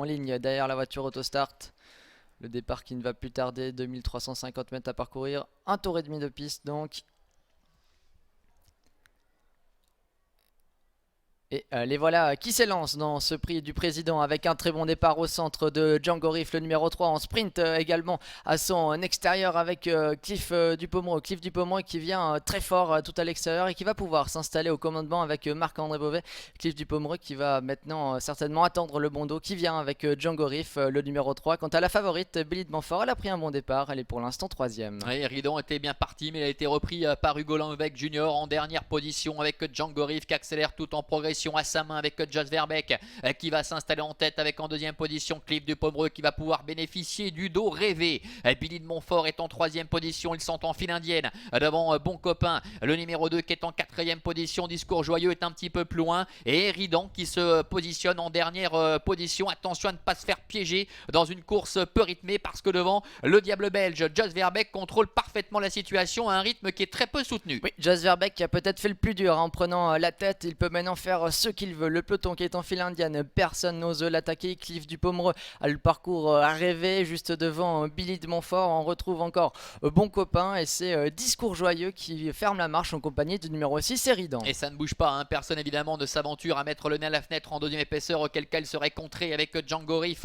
En ligne derrière la voiture Autostart. Le départ qui ne va plus tarder, 2350 mètres à parcourir. Un tour et demi de piste donc. Et les voilà qui s'élancent dans ce prix du président avec un très bon départ au centre de Django Riff, le numéro 3 en sprint également à son extérieur avec Cliff Dupomereux. Cliff Dupomereux qui vient très fort tout à l'extérieur et qui va pouvoir s'installer au commandement avec Marc-André Beauvais. Cliff Dupomereux qui va maintenant certainement attendre le bon dos qui vient avec Django Riff, le numéro 3. Quant à la favorite, Billy de Montfort, elle a pris un bon départ, elle est pour l'instant 3ème. Oui, Ridon était bien parti, mais il a été repris par Hugo Langebeck Junior en dernière position avec Django Riff qui accélère tout en progression à sa main avec Jos Verbeek qui va s'installer en tête avec en deuxième position Cliff Dupomereux qui va pouvoir bénéficier du dos rêvé. Billy de Montfort est en troisième position, ils sont en file indienne devant Bon Copain, le numéro 2 qui est en quatrième position. Discours Joyeux est un petit peu plus loin et Ridon qui se positionne en dernière position. Attention à ne pas se faire piéger dans une course peu rythmée parce que devant le diable belge Jos Verbeek contrôle parfaitement la situation à un rythme qui est très peu soutenu. Oui, Jos Verbeek qui a peut-être fait le plus dur en prenant la tête, il peut maintenant faire ce qu'il veut. Le peloton qui est en file indienne, personne n'ose l'attaquer. Cliff Dupomereux a le parcours à rêver juste devant Billy de Montfort. On retrouve encore Bon Copain et c'est Discours Joyeux qui ferme la marche en compagnie du numéro 6 Ridon. Et ça ne bouge pas, hein. Personne évidemment ne s'aventure à mettre le nez à la fenêtre en deuxième épaisseur, auquel cas il serait contré avec Django Riff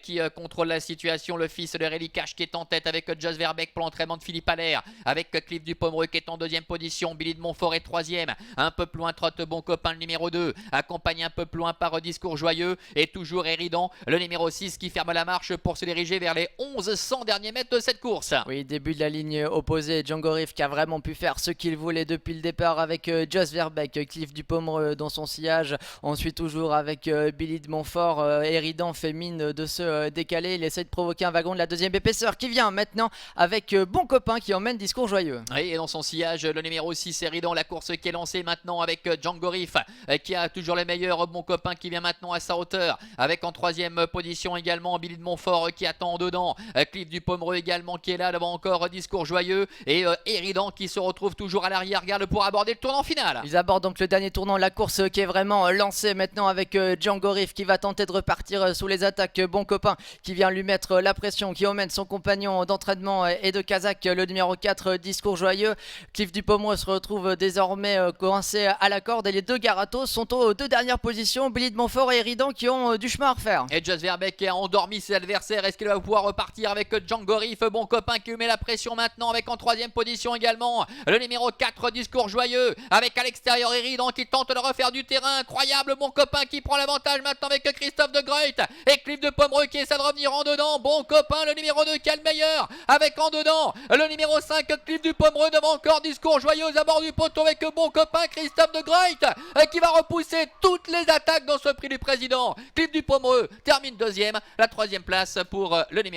qui contrôle la situation. Le fils de Réli Cash qui est en tête avec Jos Verbeek pour l'entraînement de Philippe Allaire, avec Cliff Dupomereux qui est en deuxième position. Billy de Montfort est troisième, un peu plus loin trotte Bon Copain le numéro 2, accompagné un peu plus loin par Discours Joyeux et toujours Ridon le numéro 6 qui ferme la marche pour se diriger vers les 1100 derniers mètres de cette course. Oui, début de la ligne opposée, Django Riff qui a vraiment pu faire ce qu'il voulait depuis le départ avec Jos Verbeek, Cliff Dupomereux dans son sillage, ensuite toujours avec Billy de Montfort. Ridon fait mine de se décaler, il essaie de provoquer un wagon de la deuxième épaisseur qui vient maintenant avec Bon Copain qui emmène Discours Joyeux. Oui, et dans son sillage le numéro 6 Ridon, la course qui est lancée maintenant avec Django Riff qui a toujours les meilleurs. Bon Copain qui vient maintenant à sa hauteur avec en troisième position également Billy de Montfort qui attend dedans, Cliff Dupomereux également qui est là devant encore Discours Joyeux et Ridon qui se retrouve toujours à l'arrière garde pour aborder le tournant final. Ils abordent donc le dernier tournant, la course qui est vraiment lancée maintenant avec Django Riff qui va tenter de repartir sous les attaques. Bon Copain qui vient lui mettre la pression, qui emmène son compagnon d'entraînement et de Kazakh, le numéro 4 Discours Joyeux. Cliff Dupomereux se retrouve désormais coincé à la corde et les deux Garatos sont aux deux dernières positions. Billy de Montfort et Ridon qui ont du chemin à refaire. Et Jos Verbeek a endormi ses adversaires. Est-ce qu'il va pouvoir repartir avec Django Riff? Bon Copain qui lui met la pression maintenant avec en troisième position également le numéro 4 Discours Joyeux avec à l'extérieur Ridon qui tente de refaire du terrain. Incroyable, Bon Copain qui prend l'avantage maintenant avec Christophe de Gruyt et Cliff Dupomereux qui essaie de revenir en dedans. Bon Copain le numéro 2 qui a le meilleur avec en dedans le numéro 5 Cliff Dupomereux devant encore Discours Joyeux aux abords du poteau avec Bon Copain Christophe de Gruyt qui va repousser toutes les attaques dans ce prix du président. Cliff Dupomereux termine deuxième, la troisième place pour le numéro